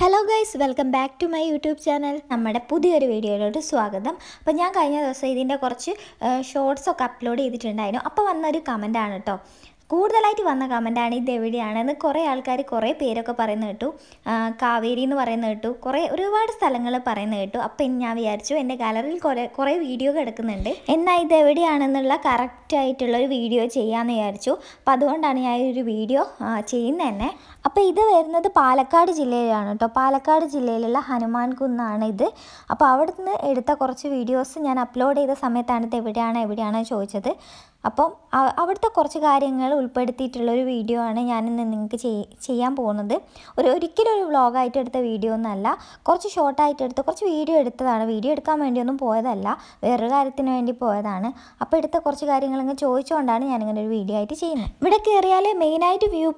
Hello guys, welcome back to my YouTube channel. നമ്മുടെ പുതിയൊരു വീഡിയോയിലോട്ട് സ്വാഗതം. അപ്പോൾ ഞാൻ കഴിഞ്ഞ ദിവസം ഇതിൻ്റെ കുറച്ച് ഷോർട്സൊക്കെ അപ്ലോഡ് ചെയ്തിട്ടുണ്ടായിരുന്നു. അപ്പോൾ വന്നൊരു കമൻറ്റാണ് കേട്ടോ, കൂടുതലായിട്ട് വന്ന കമൻറ്റാണ്. ഇത് എവിടെയാണെന്ന് കുറേ ആൾക്കാർ കുറേ പേരൊക്കെ പറയുന്നത് കേട്ടു. കാവേരി എന്ന് പറയുന്നത് കേട്ടു, ഒരുപാട് സ്ഥലങ്ങൾ പറയുന്നത് കേട്ടു. അപ്പം ഞാൻ വിചാരിച്ചു എൻ്റെ ഗാലറിയിൽ കുറേ വീഡിയോ കിടക്കുന്നുണ്ട്, എന്നാൽ ഇത് എവിടെയാണെന്നുള്ള കറക്റ്റായിട്ടുള്ളൊരു വീഡിയോ ചെയ്യാമെന്ന് വിചാരിച്ചു. അപ്പോൾ അതുകൊണ്ടാണ് ഞാൻ ഒരു വീഡിയോ ചെയ്യുന്നത് തന്നെ. അപ്പോൾ ഇത് വരുന്നത് പാലക്കാട് ജില്ലയിലാണ് കേട്ടോ. പാലക്കാട് ജില്ലയിലുള്ള ഹനുമാൻ കുന്നാണ് ഇത്. അപ്പോൾ അവിടെ നിന്ന് എടുത്ത കുറച്ച് വീഡിയോസ് ഞാൻ അപ്ലോഡ് ചെയ്ത സമയത്താണ് ഇത് എവിടെയാണ് ചോദിച്ചത്. അപ്പം അവിടുത്തെ കുറച്ച് കാര്യങ്ങൾ ഉൾപ്പെടുത്തിയിട്ടുള്ളൊരു വീഡിയോ ആണ് ഞാനിന്ന് നിങ്ങൾക്ക് ചെയ്യാൻ പോകുന്നത്. ഒരിക്കലും ഒരു വ്ളോഗായിട്ട് എടുത്ത വീഡിയോ ഒന്നുമല്ല, കുറച്ച് ഷോർട്ടായിട്ട് എടുത്ത് കുറച്ച് വീഡിയോ എടുത്തതാണ്. വീഡിയോ എടുക്കാൻ വേണ്ടിയൊന്നും പോയതല്ല, വേറൊരു കാര്യത്തിന് വേണ്ടി പോയതാണ്. അപ്പോൾ എടുത്ത കുറച്ച് കാര്യങ്ങൾ ഇങ്ങനെ ചോദിച്ചുകൊണ്ടാണ് ഞാനിങ്ങനെ ഒരു വീഡിയോ ആയിട്ട് ചെയ്യുന്നത്. ഇവിടെ കയറിയാൽ മെയിനായിട്ട് വ്യൂ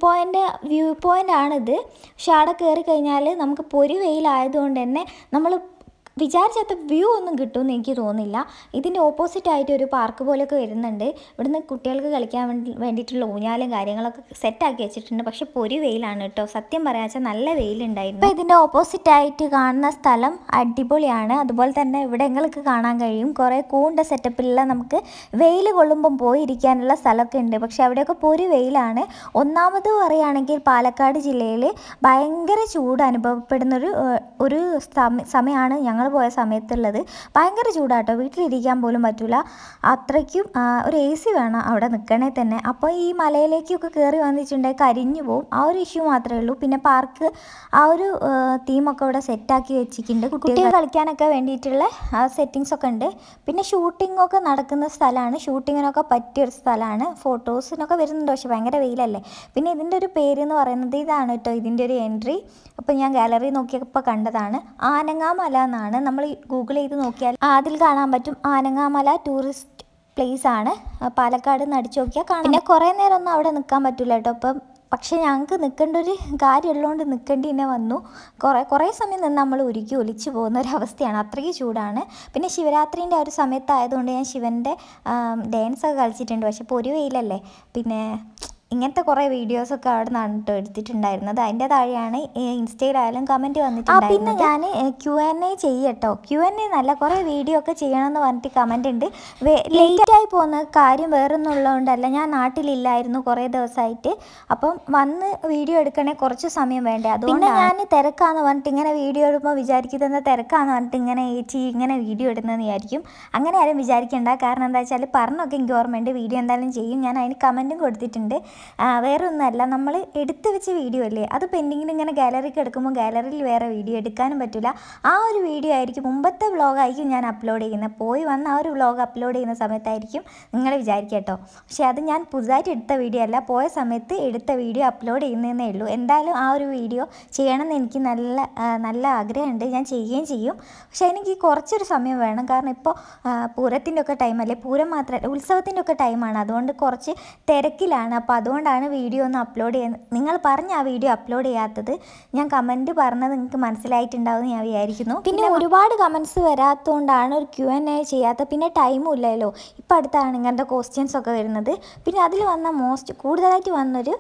പോയിൻ്റ് ആണിത്. പക്ഷെ അവിടെ കയറി കഴിഞ്ഞാൽ നമുക്ക് പൊരി വെയിലായതുകൊണ്ട് തന്നെ നമ്മൾ വിചാരിച്ചാത്ത വ്യൂ ഒന്നും കിട്ടുമെന്ന് എനിക്ക് തോന്നുന്നില്ല. ഇതിൻ്റെ ഓപ്പോസിറ്റായിട്ട് ഒരു പാർക്ക് പോലെയൊക്കെ വരുന്നുണ്ട്. ഇവിടുന്ന് കുട്ടികൾക്ക് കളിക്കാൻ വേണ്ടിയിട്ടുള്ള ഊഞ്ഞാലും കാര്യങ്ങളൊക്കെ സെറ്റാക്കി വെച്ചിട്ടുണ്ട്. പക്ഷെ പൊരി വെയിലാണ് കേട്ടോ, സത്യം പറയാൻ വെച്ചാൽ നല്ല വെയിലുണ്ടായിരുന്നു. അപ്പോൾ ഇതിൻ്റെ ഓപ്പോസിറ്റായിട്ട് കാണുന്ന സ്ഥലം അടിപൊളിയാണ്. അതുപോലെ തന്നെ ഇവിടെ നിങ്ങൾക്ക് കാണാൻ കഴിയും കുറേ കൂണ്ട സെറ്റപ്പിലുള്ള നമുക്ക് വെയിൽ കൊള്ളുമ്പം പോയിരിക്കാനുള്ള സ്ഥലമൊക്കെ ഉണ്ട്. പക്ഷെ അവിടെയൊക്കെ പൊരി വെയിലാണ്. ഒന്നാമത് പറയുകയാണെങ്കിൽ പാലക്കാട് ജില്ലയിൽ ഭയങ്കര ചൂട് അനുഭവപ്പെടുന്നൊരു സമയമാണ് ഞങ്ങൾ പോയ സമയത്തുള്ളത്. ഭയങ്കര ചൂടാട്ടോ, വീട്ടിലിരിക്കാൻ പോലും പറ്റില്ല, അത്രയ്ക്കും ഒരു AC വേണം അവിടെ നിൽക്കണേ തന്നെ. അപ്പോൾ ഈ മലയിലേക്കൊക്കെ കയറി വന്നിട്ടുണ്ടെങ്കിൽ കരിഞ്ഞു പോകും, ആ ഒരു ഇഷ്യൂ മാത്രമേ ഉള്ളൂ. പിന്നെ പാർക്ക് ആ ഒരു തീമൊക്കെ ഇവിടെ സെറ്റാക്കി വെച്ചിട്ടുണ്ട്. കുട്ടികൾ കളിക്കാനൊക്കെ വേണ്ടിയിട്ടുള്ള സെറ്റിങ്സൊക്കെ ഉണ്ട്. പിന്നെ ഷൂട്ടിങ്ങൊക്കെ നടക്കുന്ന സ്ഥലമാണ്, ഷൂട്ടിങ്ങിനൊക്കെ പറ്റിയൊരു സ്ഥലമാണ്. ഫോട്ടോസിനൊക്കെ വരുന്നുണ്ട്, പക്ഷേ ഭയങ്കര വെയിലല്ലേ. പിന്നെ ഇതിൻ്റെ ഒരു പേരെന്ന് പറയുന്നത് ഇതാണ് കേട്ടോ, ഇതിൻ്റെ ഒരു എൻട്രി. അപ്പോൾ ഞാൻ ഗാലറി നോക്കിയപ്പോൾ കണ്ടതാണ്, ആനങ്ങാമല എന്നാണ്. നമ്മൾ ഗൂഗിൾ ചെയ്ത് നോക്കിയാൽ അതിൽ കാണാൻ പറ്റും. ആനങ്ങാമല ടൂറിസ്റ്റ് പ്ലേസ് ആണ്, പാലക്കാട് നിന്ന് അടിച്ചു നോക്കിയാൽ കാണാം. പിന്നെ കുറേ നേരം ഒന്നും അവിടെ നിൽക്കാൻ പറ്റില്ല കേട്ടോ. പക്ഷേ ഞങ്ങൾക്ക് നിൽക്കേണ്ട ഒരു കാര്യമുള്ളതുകൊണ്ട് നിൽക്കേണ്ടി തന്നെ വന്നു. കുറേ സമയം നിന്ന് നമ്മൾ ഒലിച്ചു പോകുന്ന ഒരവസ്ഥയാണ്, അത്രയ്ക്ക് ചൂടാണ്. പിന്നെ ശിവരാത്രിൻ്റെ ഒരു സമയത്തായതുകൊണ്ട് ഞാൻ ശിവൻ്റെ ഡാൻസൊക്കെ കളിച്ചിട്ടുണ്ട്. പക്ഷെ പൊരി വെയിലല്ലേ. പിന്നെ ഇങ്ങനത്തെ കുറേ വീഡിയോസൊക്കെ അവിടെ നിന്നാണ് കേട്ടോ എടുത്തിട്ടുണ്ടായിരുന്നത്. അതിൻ്റെ താഴെയാണ് ഇൻസ്റ്റയിലായാലും കമൻറ്റ് വന്നിട്ടുണ്ട്. പിന്നെ ഞാൻ Q&A ചെയ്യട്ടോ, Q&A നല്ല കുറേ വീഡിയോ ഒക്കെ ചെയ്യണമെന്ന് പറഞ്ഞിട്ട് കമൻറ്റ് ഉണ്ട്. ലേറ്റായി പോകുന്ന കാര്യം വേറൊന്നുള്ളതുകൊണ്ടല്ല, ഞാൻ നാട്ടിലില്ലായിരുന്നു കുറേ ദിവസമായിട്ട്. അപ്പം വന്ന് വീഡിയോ എടുക്കണേ കുറച്ച് സമയം വേണ്ടേ, അതുകൊണ്ട് ഞാൻ തിരക്കാന്ന് പറഞ്ഞിട്ട് ഇങ്ങനെ വീഡിയോ എടുക്കുമ്പോൾ വിചാരിക്കുന്നത് തിരക്കാന്ന് പറഞ്ഞിട്ട് ഇങ്ങനെ വീഡിയോ ഇടുന്നതെന്ന് വിചാരിക്കും. അങ്ങനെ ആരും വിചാരിക്കേണ്ട. കാരണം എന്താ വെച്ചാൽ പറഞ്ഞൊക്കെ എനിക്ക് ഓർമ്മയുണ്ട്, വീഡിയോ എന്തായാലും ചെയ്യും. ഞാൻ അതിന് കമൻറ്റും കൊടുത്തിട്ടുണ്ട്. വേറെ ഒന്നുമല്ല, നമ്മൾ എടുത്തു വെച്ച വീഡിയോ അല്ലേ, അത് പെൻഡിങ്ങിൽ ഇങ്ങനെ ഗാലറിക്ക് എടുക്കുമ്പോൾ ഗാലറിയിൽ വേറെ വീഡിയോ എടുക്കാനും പറ്റില്ല. ആ ഒരു വീഡിയോ ആയിരിക്കും, മുമ്പത്തെ വ്ളോഗായിരിക്കും ഞാൻ അപ്ലോഡ് ചെയ്യുന്നത്. പോയി വന്ന് ആ ഒരു വ്ളോഗ് അപ്ലോഡ് ചെയ്യുന്ന സമയത്തായിരിക്കും നിങ്ങൾ വിചാരിക്കുക കേട്ടോ. പക്ഷേ അത് ഞാൻ പുതുതായിട്ട് എടുത്ത വീഡിയോ അല്ല, പോയ സമയത്ത് എടുത്ത വീഡിയോ അപ്ലോഡ് ചെയ്യുന്നതേ ഉള്ളൂ. എന്തായാലും ആ ഒരു വീഡിയോ ചെയ്യണമെന്ന് എനിക്ക് നല്ല ആഗ്രഹമുണ്ട്, ഞാൻ ചെയ്യുകയും ചെയ്യും. പക്ഷേ എനിക്ക് കുറച്ചൊരു സമയം വേണം. കാരണം ഇപ്പോൾ പൂരത്തിൻ്റെ ഒക്കെ ടൈമല്ലേ, പൂരം മാത്രമല്ല ഉത്സവത്തിൻ്റെ ഒക്കെ ടൈമാണ്, അതുകൊണ്ട് കുറച്ച് തിരക്കിലാണ്. അപ്പോൾ അതുകൊണ്ടാണ് വീഡിയോ ഒന്ന് അപ്ലോഡ് ചെയ്യുന്നത്. നിങ്ങൾ പറഞ്ഞ ആ വീഡിയോ അപ്ലോഡ് ചെയ്യാത്തത് ഞാൻ കമൻറ്റ് പറഞ്ഞത് നിങ്ങൾക്ക് മനസ്സിലായിട്ടുണ്ടാവും ഞാൻ വിചാരിക്കുന്നു. പിന്നെ ഒരുപാട് കമൻറ്റ്സ് വരാത്തതുകൊണ്ടാണ് ഒരു Q&A ചെയ്യാത്തത്. പിന്നെ ടൈമും ഇല്ലല്ലോ, ഇപ്പോൾ അടുത്താണ് ഇങ്ങനത്തെ ക്വസ്റ്റ്യൻസൊക്കെ വരുന്നത്. പിന്നെ അതിൽ വന്ന കൂടുതലായിട്ട് വന്നൊരു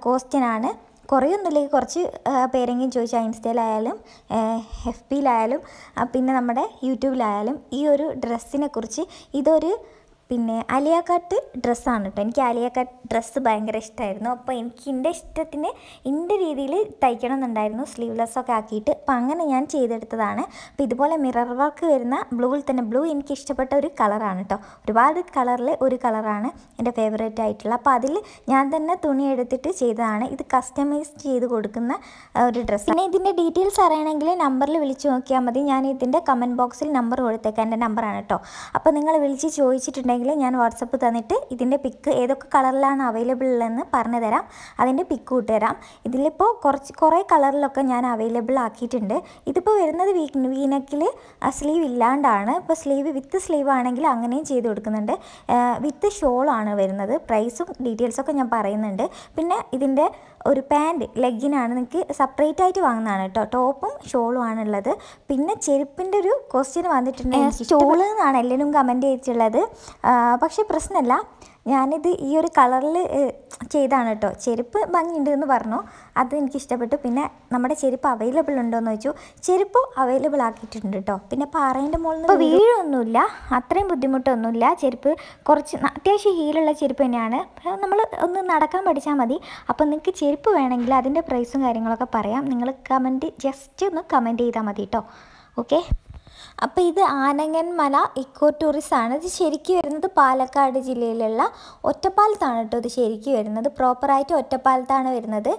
ക്വസ്റ്റ്യനാണ്, കുറേ ഒന്നുമില്ലെങ്കിൽ കുറച്ച് പേരെങ്കിലും ചോദിച്ചാൽ ഇൻസ്റ്റയിലായാലും FBയിലായാലും പിന്നെ നമ്മുടെ യൂട്യൂബിലായാലും ഈ ഒരു ഡ്രസ്സിനെ കുറിച്ച്. ഇതൊരു ആലിയ കട്ട് ഡ്രസ്സാണ് കേട്ടോ. എനിക്ക് ആലിയ കട്ട് ഡ്രസ്സ് ഭയങ്കര ഇഷ്ടമായിരുന്നു. അപ്പോൾ എനിക്ക് എൻ്റെ ഇഷ്ടത്തിന് എൻ്റെ രീതിയിൽ തയ്ക്കണം എന്നുണ്ടായിരുന്നു, സ്ലീവ്ലെസ്സൊക്കെ ആക്കിയിട്ട്. അപ്പോൾ അങ്ങനെ ഞാൻ ചെയ്തെടുത്തതാണ്. അപ്പോൾ ഇതുപോലെ മിറർ വർക്ക് വരുന്ന ബ്ലൂവിൽ തന്നെ, ബ്ലൂ എനിക്ക് ഇഷ്ടപ്പെട്ട ഒരു കളറാണ് കേട്ടോ. ഒരുപാട് കളറിൽ ഒരു കളറാണ് എൻ്റെ ഫേവറേറ്റ് ആയിട്ടുള്ള. അപ്പോൾ അതിൽ ഞാൻ തന്നെ തുണി എടുത്തിട്ട് ചെയ്തതാണ്. ഇത് കസ്റ്റമൈസ് ചെയ്ത് കൊടുക്കുന്ന ഒരു ഡ്രസ്സ്. പിന്നെ ഇതിൻ്റെ ഡീറ്റെയിൽസ് അറിയണമെങ്കിൽ നമ്പറിൽ വിളിച്ച് നോക്കിയാൽ മതി. ഞാൻ ഇതിൻ്റെ കമൻറ്റ് ബോക്സിൽ നമ്പർ കൊടുത്തേക്കാം, എൻ്റെ നമ്പറാണ് കേട്ടോ. അപ്പോൾ നിങ്ങൾ വിളിച്ച് ചോദിച്ചിട്ടുണ്ടെങ്കിൽ ഞാൻ വാട്സപ്പ് തന്നിട്ട് ഇതിൻ്റെ പിക്ക് ഏതൊക്കെ കളറിലാണ് അവൈലബിൾ ഉള്ളതെന്ന് പറഞ്ഞു തരാം, അതിൻ്റെ പിക്ക് ഇട്ടുതരാം. ഇതിലിപ്പോൾ കുറേ കളറിലൊക്കെ ഞാൻ അവൈലബിൾ ആക്കിയിട്ടുണ്ട്. ഇതിപ്പോൾ വരുന്നത് വീനക്കിൽ സ്ലീവ് ഇല്ലാണ്ടാണ്. ഇപ്പോൾ സ്ലീവ് വിത്ത് സ്ലീവ് ആണെങ്കിൽ അങ്ങനെയും ചെയ്ത് കൊടുക്കുന്നുണ്ട്. വിത്ത് ഷോളാണ് വരുന്നത്. പ്രൈസും ഡീറ്റെയിൽസൊക്കെ ഞാൻ പറയുന്നുണ്ട്. പിന്നെ ഇതിൻ്റെ ഒരു പാൻറ് ലെഗിനാണ്, നിങ്ങൾക്ക് സെപ്പറേറ്റ് ആയിട്ട് വാങ്ങുന്നതാണ് കേട്ടോ. ടോപ്പും ഷോളും ആണുള്ളത്. പിന്നെ ചെരുപ്പിൻ്റെ ഒരു ക്വസ്റ്റ്യൻ വന്നിട്ടുണ്ട്, സ്റ്റോൾ എന്നാണ് എല്ലാവരും കമൻറ്റ് ചെയ്തിട്ടുള്ളത്. പക്ഷേ പ്രശ്നമില്ല, ഞാനിത് ഈ ഒരു കളറിൽ ചെയ്താണ് കേട്ടോ. ചെരുപ്പ് ഭംഗിയുണ്ട് എന്ന് പറഞ്ഞു, അത് എനിക്ക് ഇഷ്ടപ്പെട്ടു. പിന്നെ നമ്മുടെ ചെരുപ്പ് അവൈലബിൾ ഉണ്ടോയെന്ന് ചോദിച്ചു. ചെരുപ്പ് അവൈലബിൾ ആക്കിയിട്ടുണ്ട് കേട്ടോ. പിന്നെ പാറേൻ്റെ മുകളിൽ നിന്ന് വീഴൊന്നുമില്ല, അത്രയും ബുദ്ധിമുട്ടൊന്നുമില്ല. ചെരുപ്പ് കുറച്ച് അത്യാവശ്യം ഹീലുള്ള ചെരുപ്പ് തന്നെയാണ്. നമ്മൾ ഒന്ന് നടക്കാൻ പഠിച്ചാൽ മതി. അപ്പോൾ നിങ്ങൾക്ക് ചെരുപ്പ് വേണമെങ്കിൽ അതിൻ്റെ പ്രൈസും കാര്യങ്ങളൊക്കെ പറയാം. നിങ്ങൾ ജസ്റ്റ് ഒന്ന് കമൻറ്റ് ചെയ്താൽ മതി കേട്ടോ. ഓക്കെ, അപ്പോൾ ഇത് ആനങ്ങൻമല ഇക്കോ ടൂറിസമാണ്. ഇത് ശരിക്കും വരുന്നത് പാലക്കാട് ജില്ലയിലുള്ള ഒറ്റപ്പാലത്താണ് കേട്ടോ. ഇത് ശരിക്കും വരുന്നത് പ്രോപ്പറായിട്ട് ഒറ്റപ്പാലത്താണ് വരുന്നത്.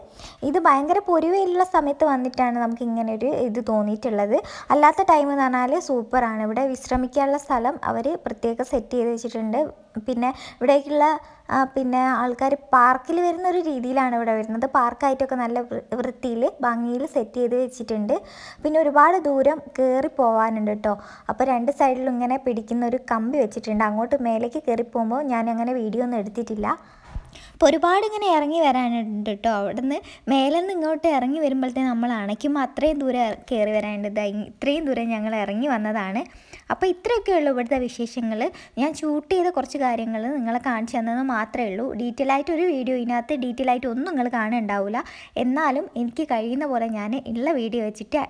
ഇത് ഭയങ്കര പൊരുവയിലുള്ള സമയത്ത് വന്നിട്ടാണ് നമുക്ക് ഇങ്ങനെ ഒരു ഇത് തോന്നിയിട്ടുള്ളത്. അല്ലാത്ത ടൈം എന്ന് പറഞ്ഞാൽ സൂപ്പറാണ്. ഇവിടെ വിശ്രമിക്കാനുള്ള സ്ഥലം അവർ പ്രത്യേകം സെറ്റ് ചെയ്ത് വെച്ചിട്ടുണ്ട്. പിന്നെ ഇവിടേക്കുള്ള പിന്നെ ആൾക്കാർ പാർക്കിൽ വരുന്ന ഒരു രീതിയിലാണ് ഇവിടെ വരുന്നത്. പാർക്കായിട്ടൊക്കെ നല്ല വൃത്തിയിൽ ഭംഗിയിൽ സെറ്റ് ചെയ്ത് വെച്ചിട്ടുണ്ട്. പിന്നെ ഒരുപാട് ദൂരം കയറി പോകാനുണ്ട് കേട്ടോ. അപ്പോൾ രണ്ട് സൈഡിലും ഇങ്ങനെ പിടിക്കുന്ന ഒരു കമ്പി വെച്ചിട്ടുണ്ട്. അങ്ങോട്ട് മേലേക്ക് കയറി പോകുമ്പോൾ ഞാൻ അങ്ങനെ വീഡിയോ ഒന്നും എടുത്തിട്ടില്ല. അപ്പോൾ ഒരുപാട് ഇങ്ങനെ ഇറങ്ങി വരാനുണ്ട് കേട്ടോ. അവിടെ നിന്ന് മേലെ നിന്ന് ഇങ്ങോട്ട് ഇറങ്ങി വരുമ്പോഴത്തേന് നമ്മൾ അണയ്ക്കുമ്പോൾ അത്രയും ദൂരം കയറി വരാനുണ്ട്. ഇത്രയും ദൂരം ഞങ്ങൾ ഇറങ്ങി വന്നതാണ്. അപ്പോൾ ഇത്രയൊക്കെ ഉള്ളൂ ഇവിടുത്തെ വിശേഷങ്ങൾ. ഞാൻ ഷൂട്ട് ചെയ്ത കുറച്ച് കാര്യങ്ങൾ നിങ്ങളെ കാണിച്ചു തന്നത് മാത്രമേ ഉള്ളൂ. ഡീറ്റെയിൽ ആയിട്ട് ഒരു വീഡിയോ ഇതിനകത്ത് ഡീറ്റെയിൽ ആയിട്ട് ഒന്നും നിങ്ങൾ കാണുന്നുണ്ടാവില്ല. എന്നാലും എനിക്ക് കഴിയുന്ന പോലെ ഞാൻ ഉള്ള വീഡിയോ വെച്ചിട്ട്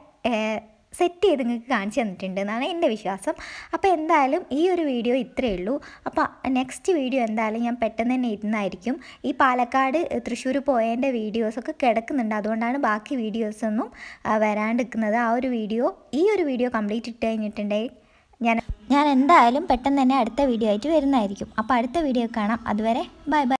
സെറ്റ് ചെയ്ത് നിങ്ങൾക്ക് കാണിച്ചു തന്നിട്ടുണ്ട് എന്നാണ് എൻ്റെ വിശ്വാസം. അപ്പോൾ എന്തായാലും ഈ ഒരു വീഡിയോ ഇത്രയേ ഉള്ളൂ. അപ്പോൾ നെക്സ്റ്റ് വീഡിയോ എന്തായാലും ഞാൻ പെട്ടെന്ന് തന്നെ ഇരുന്നായിരിക്കും. ഈ പാലക്കാട് തൃശ്ശൂർ പോയതിൻ്റെ വീഡിയോസൊക്കെ കിടക്കുന്നുണ്ട്. അതുകൊണ്ടാണ് ബാക്കി വീഡിയോസൊന്നും വരാണ്ടിരിക്കുന്നത്. ഈ ഒരു വീഡിയോ കംപ്ലീറ്റ് ഇട്ട് കഴിഞ്ഞിട്ടുണ്ടെങ്കിൽ ഞാൻ എന്തായാലും പെട്ടെന്ന് തന്നെ അടുത്ത വീഡിയോ ആയിട്ട് വരുന്നതായിരിക്കും. അപ്പോൾ അടുത്ത വീഡിയോ കാണാം. അതുവരെ ബൈ ബൈ.